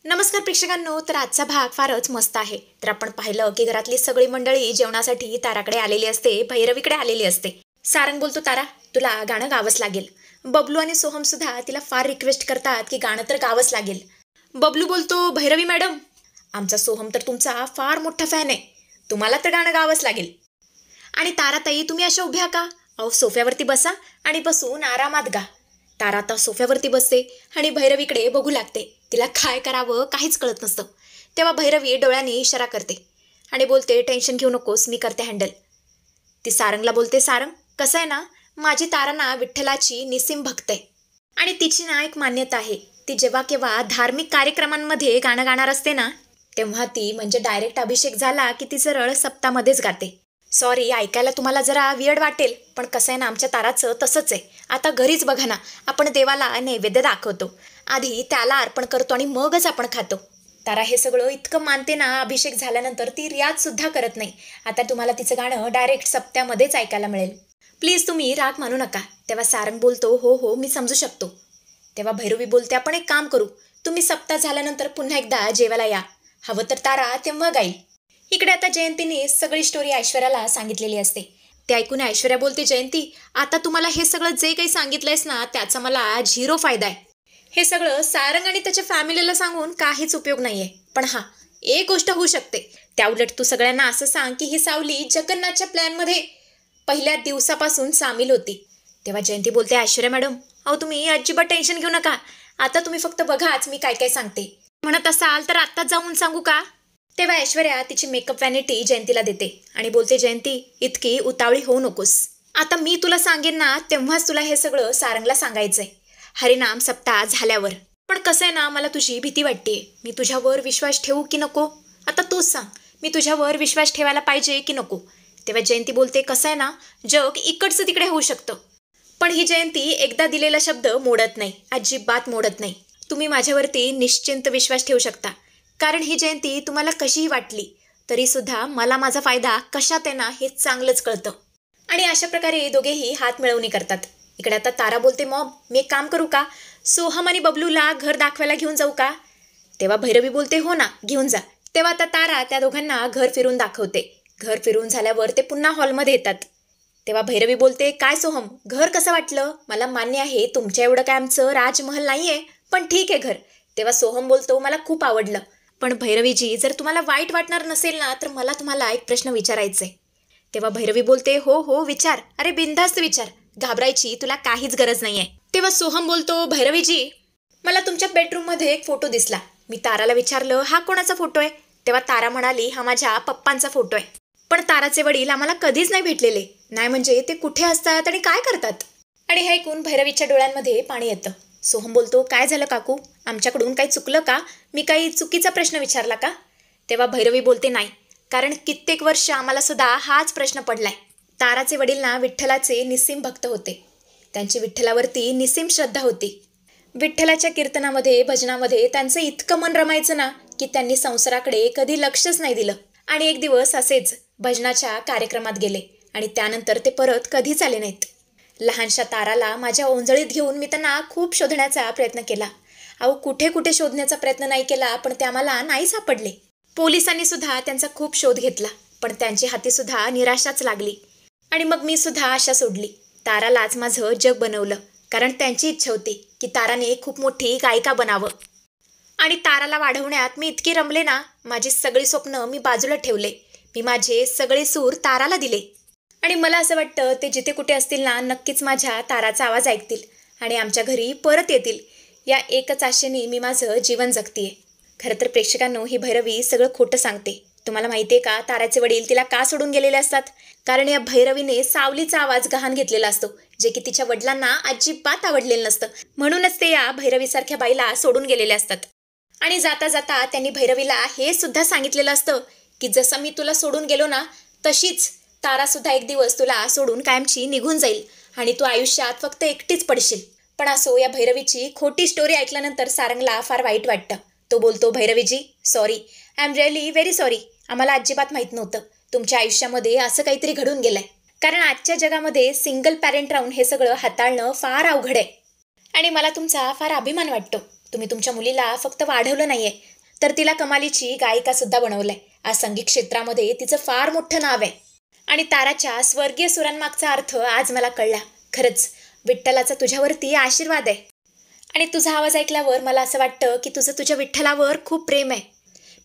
नमस्कार प्रेक्षकांनो. तर आजचा भाग फारच मस्त आहे. तर आपण पाहिलं की घरातली सगळी मंडळी जेवणासाठी ताराकडे आलेली असते, भैरवीकडे आलेली असते. सारंग बोलतो, तारा तुला गाणं गावंच लागेल. बबलू आणि सोहम सुद्धा तिला फार रिक्वेस्ट करतात की गाणं तर गावंच लागेल. बबलू बोलतो, भैरवी मॅडम, आमचा सोहम तर तुमचा फार मोठा फॅन आहे, तुम्हाला तर गाणं गावंच लागेल. आणि ताराताई तुम्ही अशा उभ्या का? अहो सोफ्यावरती बसा आणि बसून आरामात गा. तारा आता सोफ्यावरती बसते आणि भैरवीकडे बघू लागते. तिला काय करावं काहीच कळत नसतं. तेव्हा भैरवी डोळ्यांनी इशारा करते आणि बोलते, टेन्शन घेऊ नकोस, मी करते हँडल. ती सारंगला बोलते, सारंग कसं आहे ना, माझी तारा ना विठ्ठलाची निस्सीम भक्त आहे आणि तिची ना एक मान्यता आहे. ती जेव्हा केव्हा धार्मिक कार्यक्रमांमध्ये गाणं गाणार असते ना, तेव्हा ती म्हणजे डायरेक्ट अभिषेक झाला की ती सरळ सप्तामध्येच गाते. सॉरी, ऐकायला तुम्हाला जरा वियर्ड वाटेल, पण कसं आहे ना, आमच्या ताराचं तसंच आहे. आता घरीच बघा ना, आपण देवाला नैवेद्य दाखवतो, आधी त्याला अर्पण करतो आणि मगच आपण खातो. तारा हे सगळं इतकं मानते ना, अभिषेक झाल्यानंतर ती रियाज सुद्धा करत नाही. आता तुम्हाला तिचं गाणं डायरेक्ट सप्त्यामध्येच ऐकायला मिळेल. प्लीज तुम्ही राग मानू नका. तेव्हा सारंग बोलतो, हो हो मी समजू शकतो. तेव्हा भैरवी बोलते, आपण एक काम करू, तुम्ही सप्ताह झाल्यानंतर पुन्हा एकदा जेवायला या, हवं तर तारा तेव्हा गाईल. इकडे आता जयंतीने सगळी स्टोरी ऐश्वर्याला सांगितलेली असते. ते ऐकून ऐश्वर्या बोलते, जयंती आता तुम्हाला हे सगळं जे काही सांगितलंयस ना, त्याचा मला 0 फायदा आहे. हे सगळं सारंग आणि त्याच्या फॅमिलीला सांगून काहीच उपयोग नाहीये. पण हा, एक गोष्ट होऊ शकते. त्याउलट तू सगळ्यांना असं सांग की ही सावली जगन्नाथच्या प्लॅनमध्ये पहिल्या दिवसापासून सामील होती. तेव्हा जयंती बोलते, ऐश्वर्या मॅडम, अहो तुम्ही अजिबात टेन्शन घेऊ नका. आता तुम्ही फक्त बघाच मी काय काय सांगते. म्हणत असाल तर आत्ताच जाऊन सांगू का? तेव्हा ऐश्वर्या तिची मेकअप वॅनिटी जयंतीला देते आणि बोलते, जयंती इतकी उतावळी होऊ नकोस. आता मी तुला सांगेन ना, तेव्हाच तुला हे सगळं सारंगला सांगायचंय, हरिनाम सप्ताह झाल्यावर. पण कसं आहे ना, मला तुझी भीती वाटतेय. मी तुझ्यावर विश्वास ठेवू की नको? आता तूच सांग, मी तुझ्यावर विश्वास ठेवायला पाहिजे की नको? तेव्हा जयंती बोलते, कसं आहे ना, जग इकडचं तिकडे होऊ शकतं, पण ही जयंती एकदा दिलेला शब्द मोडत नाही, अजिबात मोडत नाही. तुम्ही माझ्यावरती निश्चिंत विश्वास ठेवू शकता, कारण ही जयंती तुम्हाला कशीही वाटली तरी सुद्धा मला माझा फायदा कशात आहे ना, हे चांगलंच कळतं. आणि अशा प्रकारे दोघेही हात मिळवणी करतात. इकडे आता तारा बोलते, मॉम मी एक काम करू का, सोहम आणि बबलूला घर दाखवायला घेऊन जाऊ का? तेव्हा भैरवी बोलते, हो ना घेऊन जा. तेव्हा आता तारा त्या दोघांना घर फिरून दाखवते. घर फिरून झाल्यावर ते पुन्हा हॉलमध्ये येतात. तेव्हा भैरवी बोलते, काय सोहम घर कसं वाटलं? मला मान्य आहे तुमच्या एवढं काय आमचं राजमहल नाहीये, पण ठीक आहे घर. तेव्हा सोहम बोलतो, मला खूप आवडलं. पण भैरवीजी, जर तुम्हाला वाईट वाटणार नसेल ना, तर मला तुम्हाला एक प्रश्न विचारायचा आहे. तेव्हा भैरवी बोलते, हो हो विचार, अरे बिनधास्त विचार, घाबरायची तुला काहीच गरज नाहीये. तेव्हा सोहम बोलतो, भैरवीजी मला तुमच्या बेडरूममध्ये एक फोटो दिसला. मी ताराला विचारलं, हा कोणाचा फोटो आहे? तेव्हा तारा म्हणाली, हा माझ्या पप्पांचा फोटो आहे. पण ताराचे वडील आम्हाला कधीच नाही भेटलेले, नाही म्हणजे ते कुठे असतात आणि काय करतात? आणि हे ऐकून भैरवीच्या डोळ्यांमध्ये पाणी येतं. सोहम बोलतो, काय झालं काकू, आमच्याकडून काही चुकलं का? मी काही चुकीचा प्रश्न विचारला का? तेव्हा भैरवी बोलते, नाही, कारण कित्येक वर्ष आम्हाला सुद्धा हाच प्रश्न पडलाय. ताराचे वडील ना विठ्ठलाचे निस्सीम भक्त होते. त्यांची विठ्ठलावरती निस्सीम श्रद्धा होती. विठ्ठलाच्या कीर्तनामध्ये भजनामध्ये त्यांचं इतकं मन रमायचं ना, की त्यांनी संसाराकडे कधी लक्षच नाही दिलं. आणि एक दिवस असेच भजनाच्या कार्यक्रमात गेले आणि त्यानंतर ते परत कधीच आले नाहीत. लहानशा ताराला माझ्या ओंजळीत घेऊन मी त्यांना खूप शोधण्याचा प्रयत्न केला. अहो कुठे कुठे शोधण्याचा प्रयत्न नाही केला, पण ते आम्हाला नाही सापडले. पोलिसांनी सुद्धा त्यांचा खूप शोध घेतला, पण त्यांची हाती सुद्धा निराशाच लागली. आणि मग मी सुद्धा आशा सोडली. तारालाच माझं जग बनवलं, कारण त्यांची इच्छा होती की ताराने खूप मोठी गायिका बनावं. आणि ताराला वाढवण्यात मी इतकी रमले ना, माझी सगळी स्वप्न मी बाजूला ठेवले. मी माझे सगळे सूर ताराला दिले. आणि मला असं वाटतं ते जिथे कुठे असतील ना, नक्कीच माझ्या ताराचा आवाज ऐकतील आणि आमच्या घरी परत येतील. या एकच आशेने मी माझं जीवन जगतीये. खरं तर प्रेक्षकांनो, ही भैरवी सगळं खोटं सांगते. तुम्हाला माहिती आहे का, ताराचे वडील तिला का सोडून गेलेले असतात? कारण या भैरवीने सावलीचा आवाज गहाण घेतलेला असतो, जे की तिच्या वडिलांना अजिबात आवडलेलं नसतं. म्हणूनच ते या भैरवीसारख्या बाईला सोडून गेलेले असतात. आणि जाता जाता त्यांनी भैरवीला हे सुद्धा सांगितलेलं असतं की जसं मी तुला सोडून गेलो ना, तशीच तारा सुद्धा एक दिवस तुला सोडून कायमची निघून जाईल आणि तू आयुष्यात फक्त एकटीच पडशील. पण असो, या भैरवीची खोटी स्टोरी ऐकल्यानंतर सारंगला फार वाईट वाटतं. तो बोलतो, Bhairaviji sorry, I am really very sorry. आम्हाला अजिबात माहीत नव्हतं तुमच्या आयुष्यामध्ये असं काहीतरी घडून गेलंय. कारण आजच्या जगामध्ये सिंगल पॅरेंट राहून हे सगळं हाताळणं फार अवघड आहे. आणि मला तुमचा फार अभिमान वाटतो. तुम्ही तुमच्या मुलीला फक्त वाढवलं नाहीये, तर तिला कमालीची गायिका सुद्धा बनवलंय. आज संगीत क्षेत्रामध्ये तिचं फार मोठं नाव आहे. आणि ताराच्या स्वर्गीय सुरांमागचा अर्थ आज मला कळला. खरंच विठ्ठलाचा तुझ्यावरती आशीर्वाद आहे. आणि तुझा आवाज ऐकल्यावर मला असं वाटतं की तुझं तुझ्या विठ्ठलावर खूप प्रेम आहे.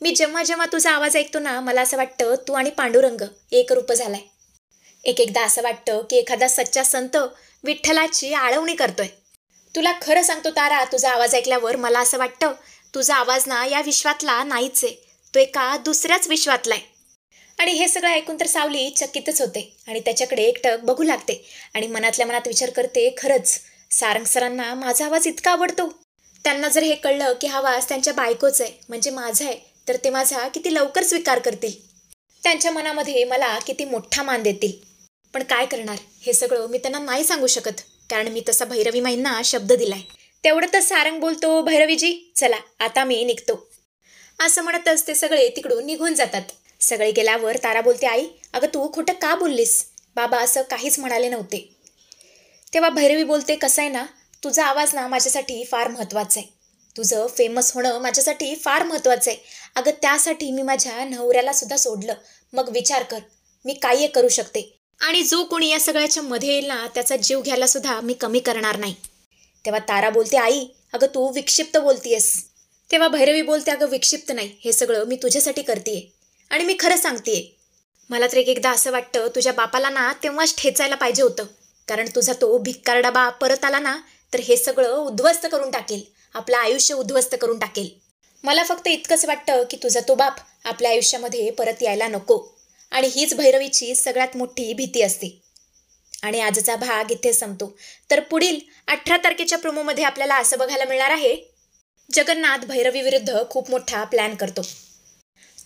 मी जेव्हा जेव्हा तुझा आवाज ऐकतो ना, मला असं वाटतं तू आणि पांडुरंग एक रूप झालाय. एक एकदा असं वाटतं की एखादा सच्चा संत विठ्ठलाची आळवणी करतोय. तुला खरं सांगतो तारा, तुझा आवाज ऐकल्यावर मला असं वाटतं तुझा आवाज ना या विश्वातला नाहीच आहे, तो एका दुसऱ्याच विश्वातला आहे. आणि हे सगळं ऐकून तर सावली चकितच होते आणि त्याच्याकडे एकटक बघू लागते आणि मनातल्या मनात विचार करते, खरंच सारंग सरांना माझा आवाज इतका आवडतो. त्यांना जर हे कळलं की हा आवाज त्यांच्या बायकोच आहे, म्हणजे माझा आहे, तर ते माझा किती लवकर स्वीकार करतील. त्यांच्या मनामध्ये मला किती मोठा मान देतील. पण काय करणार, हे सगळं मी त्यांना नाही सांगू शकत, कारण मी तसा भैरवी माईंना शब्द दिलाय. तेवढंच सारंग बोलतो, भैरवीजी चला आता मी निघतो. असं म्हणतच ते सगळे तिकडून निघून जातात. सगळे गेल्यावर तारा बोलते, आई अगं तू खोटं का बोललीस, बाबा असं काहीच म्हणाले नव्हते. तेव्हा भैरवी बोलते, कसं आहे ना, तुझा आवाज ना माझ्यासाठी फार महत्त्वाचा आहे. तुझं फेमस होणं माझ्यासाठी फार महत्त्वाचं आहे. अगं त्यासाठी मी माझ्या नवऱ्याला सुद्धा सोडलं. मग विचार कर, मी काही करू शकते. आणि जो कोणी या सगळ्याच्या मध्ये येईल ना, त्याचा जीव घ्यायला सुद्धा मी कमी करणार नाही. तेव्हा तारा बोलते, आई अगं तू विक्षिप्त बोलतीयस. तेव्हा भैरवी बोलते, अगं विक्षिप्त नाही, हे सगळं मी तुझ्यासाठी करतेय आणि मी खरं सांगतेय. मला तर एक एकदा असं वाटतं तुझ्या बापाला ना तेव्हाच ठेचायला पाहिजे होतं, कारण तुझा तो भिक्कारडा बाप परत आला ना, तर हे सगळं उद्ध्वस्त करून टाकेल, आपलं आयुष्य उद्ध्वस्त करून टाकेल. मला फक्त इतकंच वाटतं की तुझा तो बाप आपल्या आयुष्यामध्ये परत यायला नको. आणि हीच भैरवीची सगळ्यात मोठी भीती असते. आणि आजचा भाग इथे संपतो. तर पुढील 18 तारखेच्या प्रोमोमध्ये आपल्याला असं बघायला मिळणार आहे, जगन्नाथ भैरवी विरुद्ध खूप मोठा प्लॅन करतो.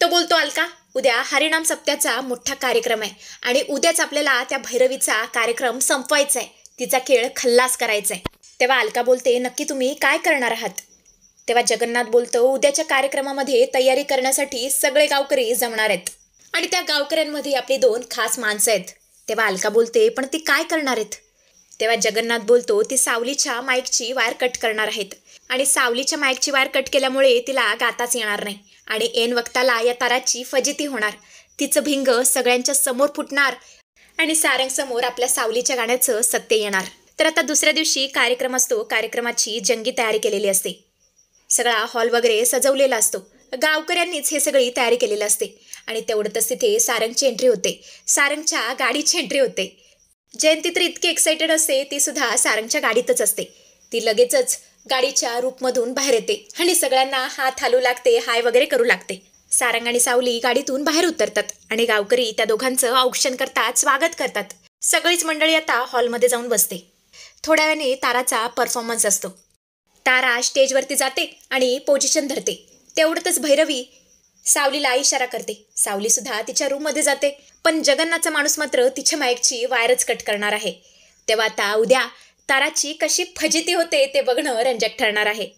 तो बोलतो, अलका उद्या हरिनाम सप्त्याचा मोठा कार्यक्रम आहे आणि उद्याच आपल्याला त्या भैरवीचा कार्यक्रम संपवायचा आहे, तिचा खेळ खल्लास करायचा आहे. तेव्हा अलका बोलते, नक्की तुम्ही काय करणार आहात. तेव्हा जगन्नाथ बोलतो, उद्याच्या कार्यक्रमामध्ये तयारी करण्यासाठी सगळे गावकरी जमणार आहेत आणि त्या गावकऱ्यांमध्ये आपली 2 खास माणसं आहेत. तेव्हा अलका बोलते, पण ती काय करणार आहेत. तेव्हा जगन्नाथ बोलतो, ती सावलीच्या माईकची वायर कट करणार आहेत आणि सावलीच्या माईकची वायर कट केल्यामुळे तिला गाताच येणार नाही आणि ऐन वक्ताला या ताराची फजिती होणार, तिचं भिंग सगळ्यांच्या समोर फुटणार आणि सारंग समोर आपल्या सावलीच्या गाण्याचं सत्य येणार. तर आता दुसऱ्या दिवशी कार्यक्रम असतो. कार्यक्रमाची जंगी तयारी केलेली असते. सगळा हॉल वगैरे सजवलेला असतो. गावकऱ्यांनीच हे सगळी तयारी केलेली असते आणि तेवढंच तिथे सारंगची एंट्री होते, सारंगच्या गाडीची एंट्री होते. जयंती तर इतकी एक्साइटेड असते, ती सुद्धा सारंगच्या गाडीतच असते. ती लगेचच गाडीच्या रूपमधून बाहेर येते आणि सगळ्यांना हात हालू लागते, हाय वगैरे करू लागते. सारंग आणि सावली गाडीतून बाहेर उतरतात आणि गावकरी त्या दोघांचं औक्षण करतात, स्वागत करतात. सगळीच मंडळी आता हॉलमध्ये जाऊन बसते. थोड्या वेळाने ताराचा परफॉर्मन्स असतो. तारा स्टेजवरती जाते आणि पोझिशन धरते. तेवढंच भैरवी सावलीला इशारा करते. सावली सुद्धा तिच्या रूममध्ये जाते, पण जगन्नाथचा माणूस मात्र तिच्या माईकची वायरच कट करणार आहे. तेव्हा आता उद्या ताराची कशी फजिती होते ते बघणं रंजक ठरणार आहे.